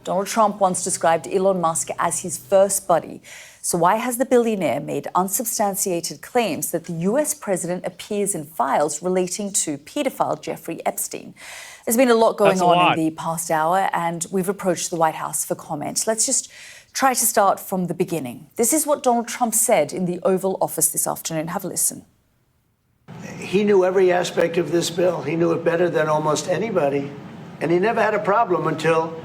Donald Trump once described Elon Musk as his first buddy. So why has the billionaire made unsubstantiated claims that the US president appears in files relating to paedophile Jeffrey Epstein? There's been a lot going on in the past hour, and we've approached the White House for comment. Let's just try to start from the beginning. This is what Donald Trump said in the Oval Office this afternoon. Have a listen. He knew every aspect of this bill. He knew it better than almost anybody. And he never had a problem until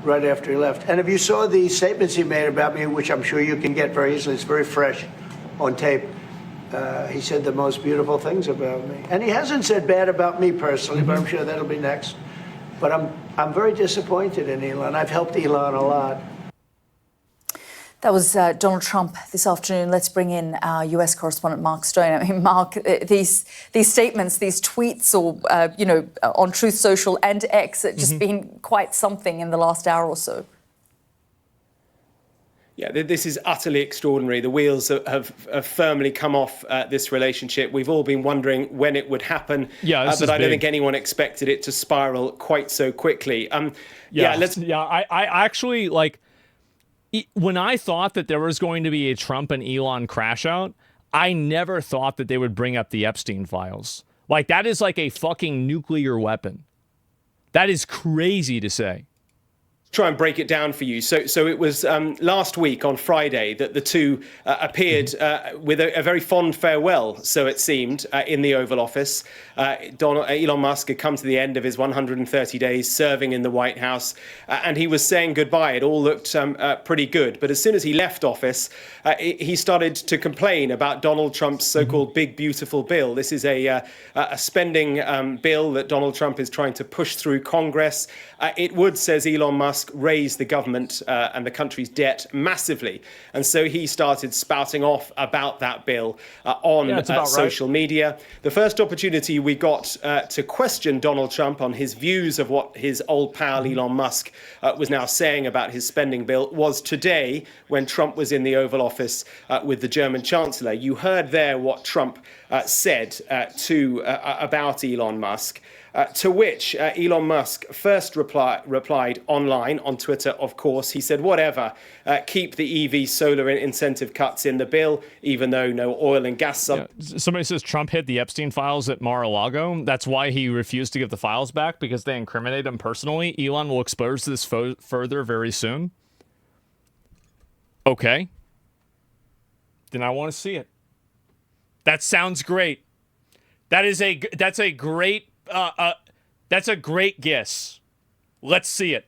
right after he left. And if you saw the statements he made about me, which I'm sure you can get very easily, it's very fresh on tape, he said the most beautiful things about me. And he hasn't said bad about me personally, but I'm sure that'll be next. But I'm very disappointed in Elon. I've helped Elon a lot. That was Donald Trump this afternoon. Let's bring in our US correspondent, Mark Stone. I mean, Mark, these statements, these tweets, or, on Truth Social and X, have just been quite something in the last hour or so. Yeah, this is utterly extraordinary. The wheels have firmly come off this relationship. We've all been wondering when it would happen, but I don't think anyone expected it to spiral quite so quickly. I actually, when I thought that there was going to be a Trump and Elon crash out, I never thought that they would bring up the Epstein files. That is like a fucking nuclear weapon. That is crazy to say. Try and break it down for you. So it was last week on Friday that the two appeared with a very fond farewell, so it seemed, in the Oval Office. Elon Musk had come to the end of his 130 days serving in the White House, and he was saying goodbye. It all looked pretty good. But as soon as he left office, he started to complain about Donald Trump's so-called big, beautiful bill. This is a spending bill that Donald Trump is trying to push through Congress. It would, says Elon Musk, raise the government and the country's debt massively. And so he started spouting off about that bill on social media. The first opportunity we got to question Donald Trump on his views of what his old pal Elon Musk was now saying about his spending bill was today when Trump was in the Oval Office with the German Chancellor. You heard there what Trump said about Elon Musk. To which Elon Musk first replied online on Twitter, of course. He said, whatever, keep the EV solar incentive cuts in the bill, even though no oil and gas... Somebody says Trump hid the Epstein files at Mar-a-Lago. That's why he refused to give the files back, because they incriminate him personally. Elon will expose this further very soon. Okay. Then I want to see it. That sounds great. That's a great... that's a great guess. Let's see it.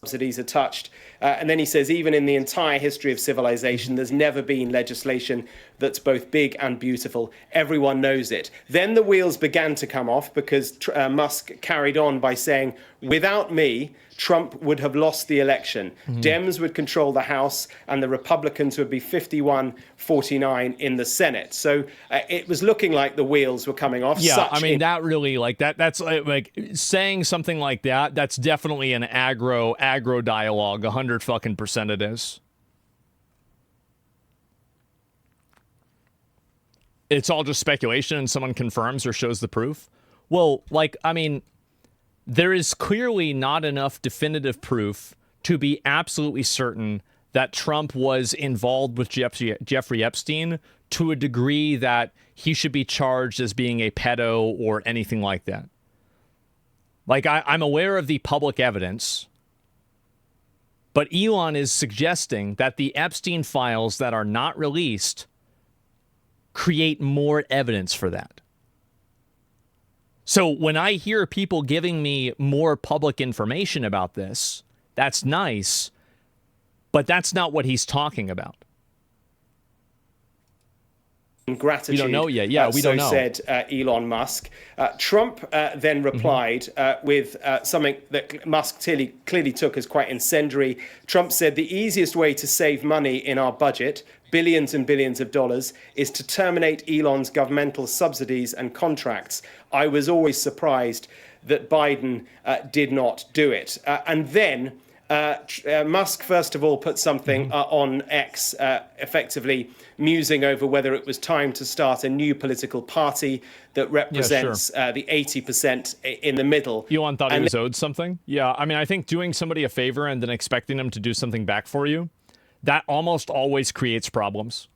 Subsidies are touched. And then he says, even in the entire history of civilization, there's never been legislation that's both big and beautiful. Everyone knows it. Then the wheels began to come off because Musk carried on by saying, without me, Trump would have lost the election. Dems would control the House and the Republicans would be 51-49 in the Senate. So it was looking like the wheels were coming off. Yeah, that really, that's like saying something like that, that's definitely an aggro dialogue, 100% it is. It's all just speculation and someone confirms or shows the proof. Well, there is clearly not enough definitive proof to be absolutely certain that Trump was involved with Jeffrey Epstein to a degree that he should be charged as being a pedo or anything like that. I'm aware of the public evidence, but Elon is suggesting that the Epstein files that are not released create more evidence for that. So when I hear people giving me more public information about this, that's nice, but that's not what he's talking about. Gratitude. We don't know yet. Yeah, we don't know. Said Elon Musk. Trump then replied with something that Musk clearly took as quite incendiary. Trump said the easiest way to save money in our budget, billions and billions of dollars, is to terminate Elon's governmental subsidies and contracts. I was always surprised that Biden did not do it. And then Musk, first of all, put something on X, effectively musing over whether it was time to start a new political party that represents the 80% in the middle. Elon thought he was owed something. Yeah, I mean, I think doing somebody a favor and then expecting them to do something back for you, that almost always creates problems.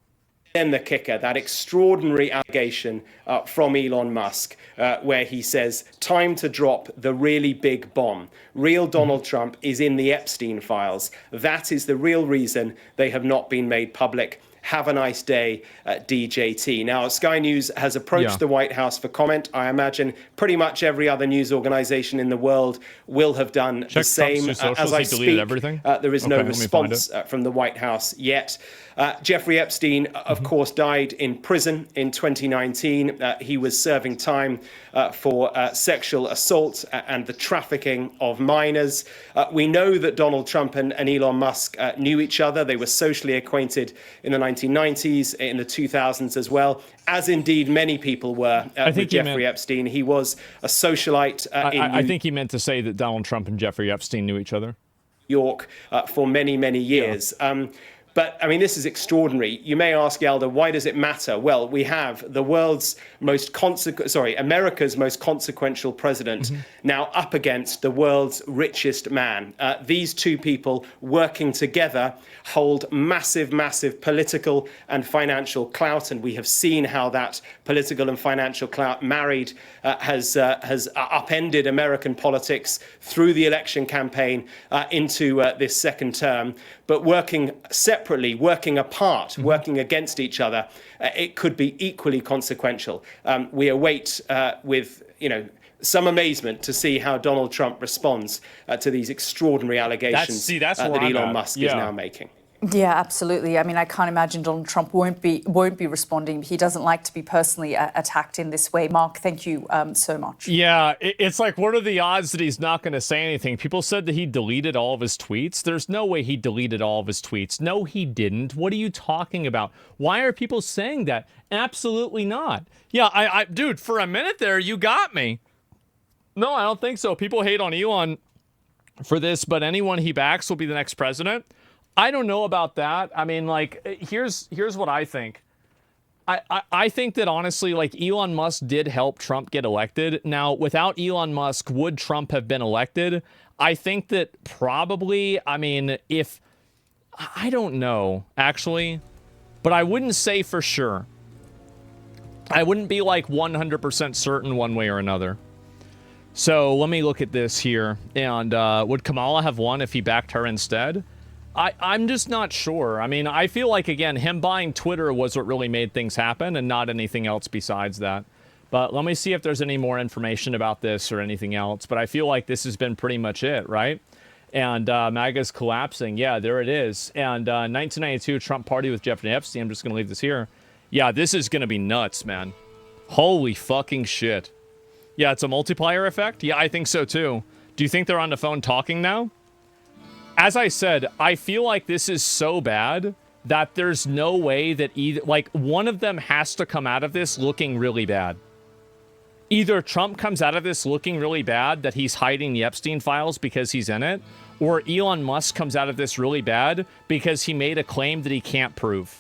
Then the kicker, that extraordinary allegation from Elon Musk, where he says, time to drop the really big bomb. Real Donald Trump is in the Epstein files. That is the real reason they have not been made public. Have a nice day, DJT. Now, Sky News has approached the White House for comment. I imagine pretty much every other news organization in the world will have done the same. As I speak, there is no response from the White House yet. Jeffrey Epstein, of course, died in prison in 2019. He was serving time for sexual assault and the trafficking of minors. We know that Donald Trump and Elon Musk knew each other. They were socially acquainted in the 1990s, in the 2000s as well, as indeed many people were with Jeffrey Epstein. He was a socialite I think he meant to say that Donald Trump and Jeffrey Epstein knew each other. York for many, many years. But, I mean, this is extraordinary. You may ask, Elder, why does it matter? Well, we have the America's most consequential president now up against the world's richest man. These two people working together hold massive, massive political and financial clout. And we have seen how that political and financial clout married has upended American politics through the election campaign into this second term. But working separately, working apart, working against each other, it could be equally consequential. We await with, some amazement to see how Donald Trump responds to these extraordinary allegations that Elon Musk is now making. Yeah, absolutely. I mean, I can't imagine Donald Trump won't be responding. He doesn't like to be personally attacked in this way. Mark, thank you so much. Yeah, it's like, what are the odds that he's not going to say anything? People said that he deleted all of his tweets. There's no way he deleted all of his tweets. No, he didn't. What are you talking about? Why are people saying that? Absolutely not. Yeah, dude, for a minute there, you got me. No, I don't think so. People hate on Elon for this, but anyone he backs will be the next president. I don't know about that. I mean, like, here's what I think. I think that, honestly, like, Elon Musk did help Trump get elected. Now, without Elon Musk, would Trump have been elected? I think that probably, I mean, I don't know, actually, but I wouldn't say for sure. I wouldn't be, like, 100% certain one way or another. So let me look at this here. And would Kamala have won if he backed her instead? I'm just not sure. I mean, I feel like, again, him buying Twitter was what really made things happen and not anything else besides that. But let me see if there's any more information about this or anything else. But I feel like this has been pretty much it, right? And MAGA's collapsing. Yeah, there it is. And 1992 Trump party with Jeffrey Epstein. I'm just going to leave this here. Yeah, this is going to be nuts, man. Holy fucking shit. Yeah, it's a multiplier effect? Yeah, I think so too. Do you think they're on the phone talking now? As I said, I feel like this is so bad that there's no way that one of them has to come out of this looking really bad. Either Trump comes out of this looking really bad that he's hiding the Epstein files because he's in it, or Elon Musk comes out of this really bad because he made a claim that he can't prove.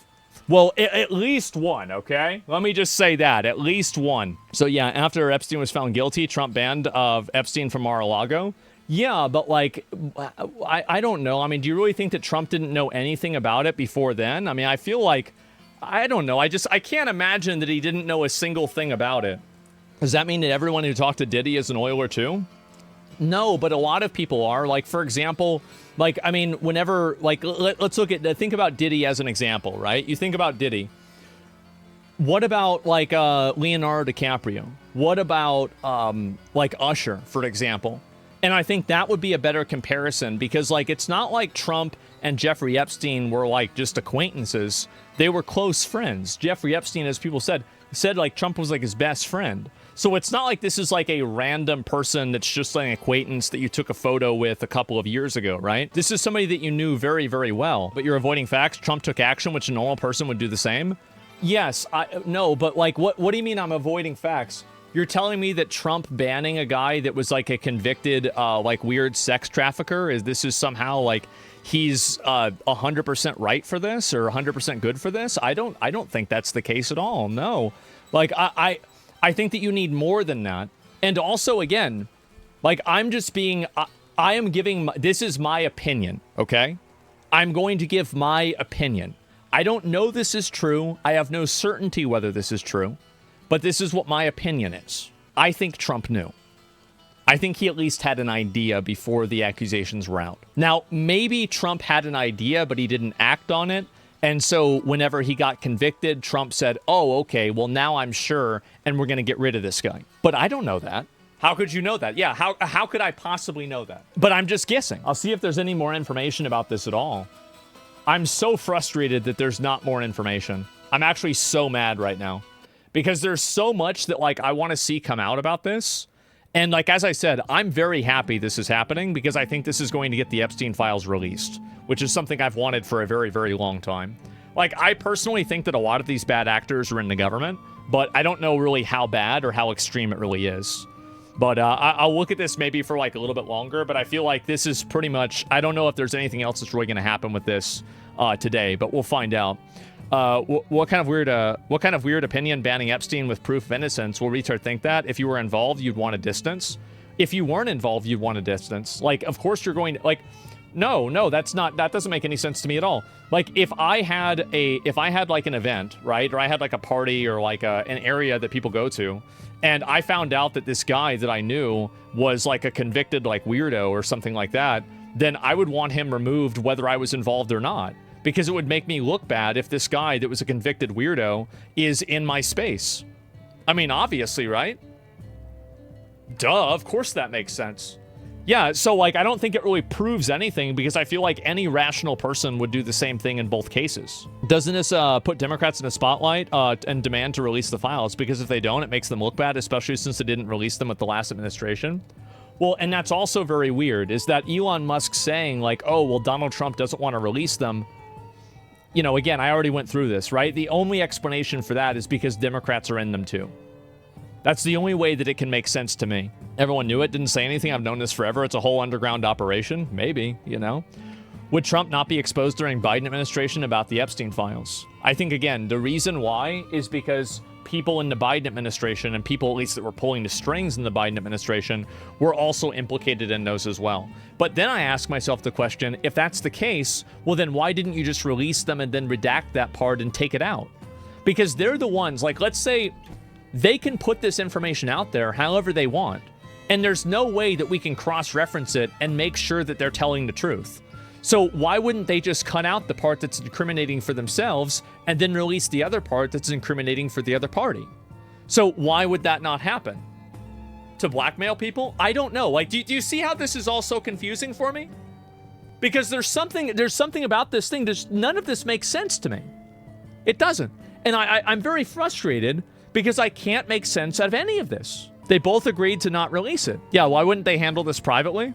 Well, at least one, okay? Let me just say that. At least one. So yeah, after Epstein was found guilty, Trump banned Epstein from Mar-a-Lago. Yeah, but like, I don't know. I mean, do you really think that Trump didn't know anything about it before then? I mean, I feel like, I don't know. I can't imagine that he didn't know a single thing about it. Does that mean that everyone who talked to Diddy is an oiler too? No, but a lot of people are. Like, for example, like, I mean, whenever, like, let's think about Diddy as an example, right? You think about Diddy. What about, like, Leonardo DiCaprio? What about, like, Usher, for example? And I think that would be a better comparison because, like, it's not like Trump and Jeffrey Epstein were, like, just acquaintances. They were close friends. Jeffrey Epstein, as people said like Trump was like his best friend. So it's not like this is like a random person that's just like an acquaintance that you took a photo with a couple of years ago, right? This is somebody that you knew very, very well, but you're avoiding facts. Trump took action, which a normal person would do the same. Yes, no, but like, what do you mean I'm avoiding facts? You're telling me that Trump banning a guy that was like a convicted, like weird sex trafficker, this is somehow like he's 100% right for this or 100% good for this? I don't think that's the case at all. No, like I think that you need more than that. And also, again, like I'm just being, I am giving, this is my opinion, okay? I'm going to give my opinion. I don't know this is true. I have no certainty whether this is true. But this is what my opinion is. I think Trump knew. I think he at least had an idea before the accusations were out. Now, maybe Trump had an idea, but he didn't act on it. And so whenever he got convicted, Trump said, oh, okay, well, now I'm sure, and we're going to get rid of this guy. But I don't know that. How could you know that? Yeah, how could I possibly know that? But I'm just guessing. I'll see if there's any more information about this at all. I'm so frustrated that there's not more information. I'm actually so mad right now. Because there's so much that, like, I want to see come out about this. And, like, as I said, I'm very happy this is happening because I think this is going to get the Epstein files released, which is something I've wanted for a very, very long time. Like, I personally think that a lot of these bad actors are in the government, but I don't know really how bad or how extreme it really is. But I'll look at this maybe for, like, a little bit longer, but I feel like this is pretty much... I don't know if there's anything else that's really going to happen with this today, but we'll find out. What kind of weird opinion banning Epstein with proof of innocence? Will retard think that if you were involved, you'd want a distance? If you weren't involved, you'd want a distance. Like, of course you're going to, like, no, that doesn't make any sense to me at all. Like, if I had like an event, right? Or I had like a party or like an area that people go to, and I found out that this guy that I knew was like a convicted like weirdo or something like that, then I would want him removed whether I was involved or not. Because it would make me look bad if this guy that was a convicted weirdo is in my space. I mean, obviously, right? Duh, of course that makes sense. Yeah, so, like, I don't think it really proves anything because I feel like any rational person would do the same thing in both cases. Doesn't this put Democrats in a spotlight and demand to release the files? Because if they don't, it makes them look bad, especially since they didn't release them with the last administration. Well, and that's also very weird, is that Elon Musk saying, like, oh, well, Donald Trump doesn't want to release them. You know, again, I already went through this, right? The only explanation for that is because Democrats are in them too. That's the only way that it can make sense to me. Everyone knew it, didn't say anything. I've known this forever. It's a whole underground operation. Maybe, you know. Would Trump not be exposed during Biden administration about the Epstein files? I think, again, the reason why is because people in the Biden administration and people at least that were pulling the strings in the Biden administration were also implicated in those as well. But then I ask myself the question, if that's the case, well then why didn't you just release them and then redact that part and take it out? Because they're the ones, like let's say they can put this information out there however they want, and there's no way that we can cross-reference it and make sure that they're telling the truth. So why wouldn't they just cut out the part that's incriminating for themselves and then release the other part that's incriminating for the other party? So why would that not happen? To blackmail people? I don't know. Like, do you see how this is all so confusing for me? Because there's something about this thing. None of this makes sense to me. It doesn't. And I'm very frustrated because I can't make sense out of any of this. They both agreed to not release it. Yeah, why wouldn't they handle this privately?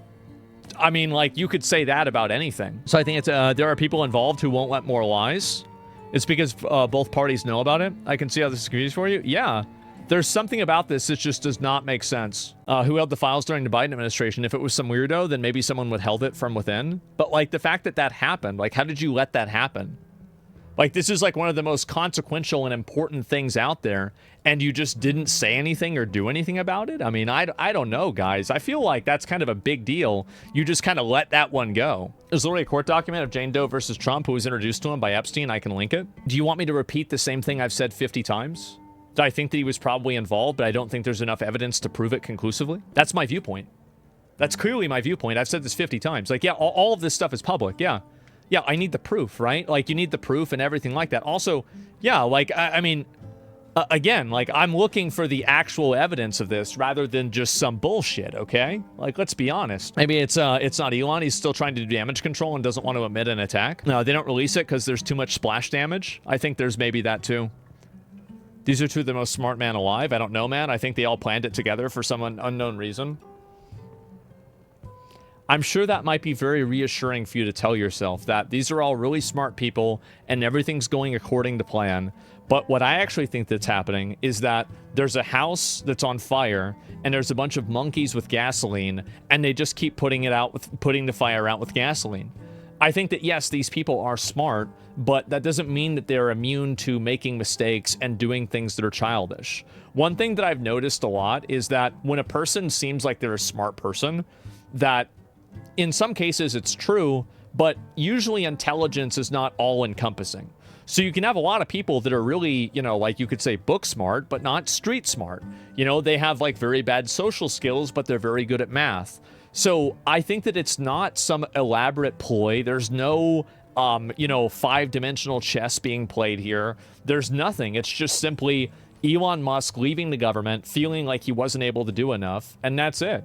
I mean, like, you could say that about anything. So I think it's there are people involved who won't let more lies. It's because both parties know about it. I can see how this is confusing for you. Yeah, there's something about this that just does not make sense. Who held the files during the Biden administration? If it was some weirdo, then maybe someone would held it from within. But, like, the fact that that happened, like, how did you let that happen? Like, this is, like, one of the most consequential and important things out there, and you just didn't say anything or do anything about it? I mean, I don't know, guys. I feel like that's kind of a big deal. You just kind of let that one go. There's literally a court document of Jane Doe versus Trump who was introduced to him by Epstein. I can link it. Do you want me to repeat the same thing I've said 50 times? I think that he was probably involved, but I don't think there's enough evidence to prove it conclusively. That's my viewpoint. That's clearly my viewpoint. I've said this 50 times. Like, yeah, all of this stuff is public, yeah. Yeah, I need the proof, right? Like, you need the proof and everything like that. Also, yeah, like, I mean, again, like, I'm looking for the actual evidence of this rather than just some bullshit, okay? Like, let's be honest. Maybe it's not Elon. He's still trying to do damage control and doesn't want to admit an attack. No, they don't release it because there's too much splash damage. I think there's maybe that, too. These are two of the most smart men alive. I don't know, man. I think they all planned it together for some unknown reason. I'm sure that might be very reassuring for you to tell yourself that these are all really smart people and everything's going according to plan. But what I actually think that's happening is that there's a house that's on fire and there's a bunch of monkeys with gasoline, and they just keep putting the fire out with gasoline. I think that, yes, these people are smart, but that doesn't mean that they're immune to making mistakes and doing things that are childish. One thing that I've noticed a lot is that when a person seems like they're a smart person, that in some cases it's true, but usually intelligence is not all encompassing. So you can have a lot of people that are really, like you could say book smart, but not street smart. They have like very bad social skills, but they're very good at math. So I think that it's not some elaborate ploy. There's no, five-dimensional chess being played here. There's nothing. It's just simply Elon Musk leaving the government, feeling like he wasn't able to do enough, and that's it.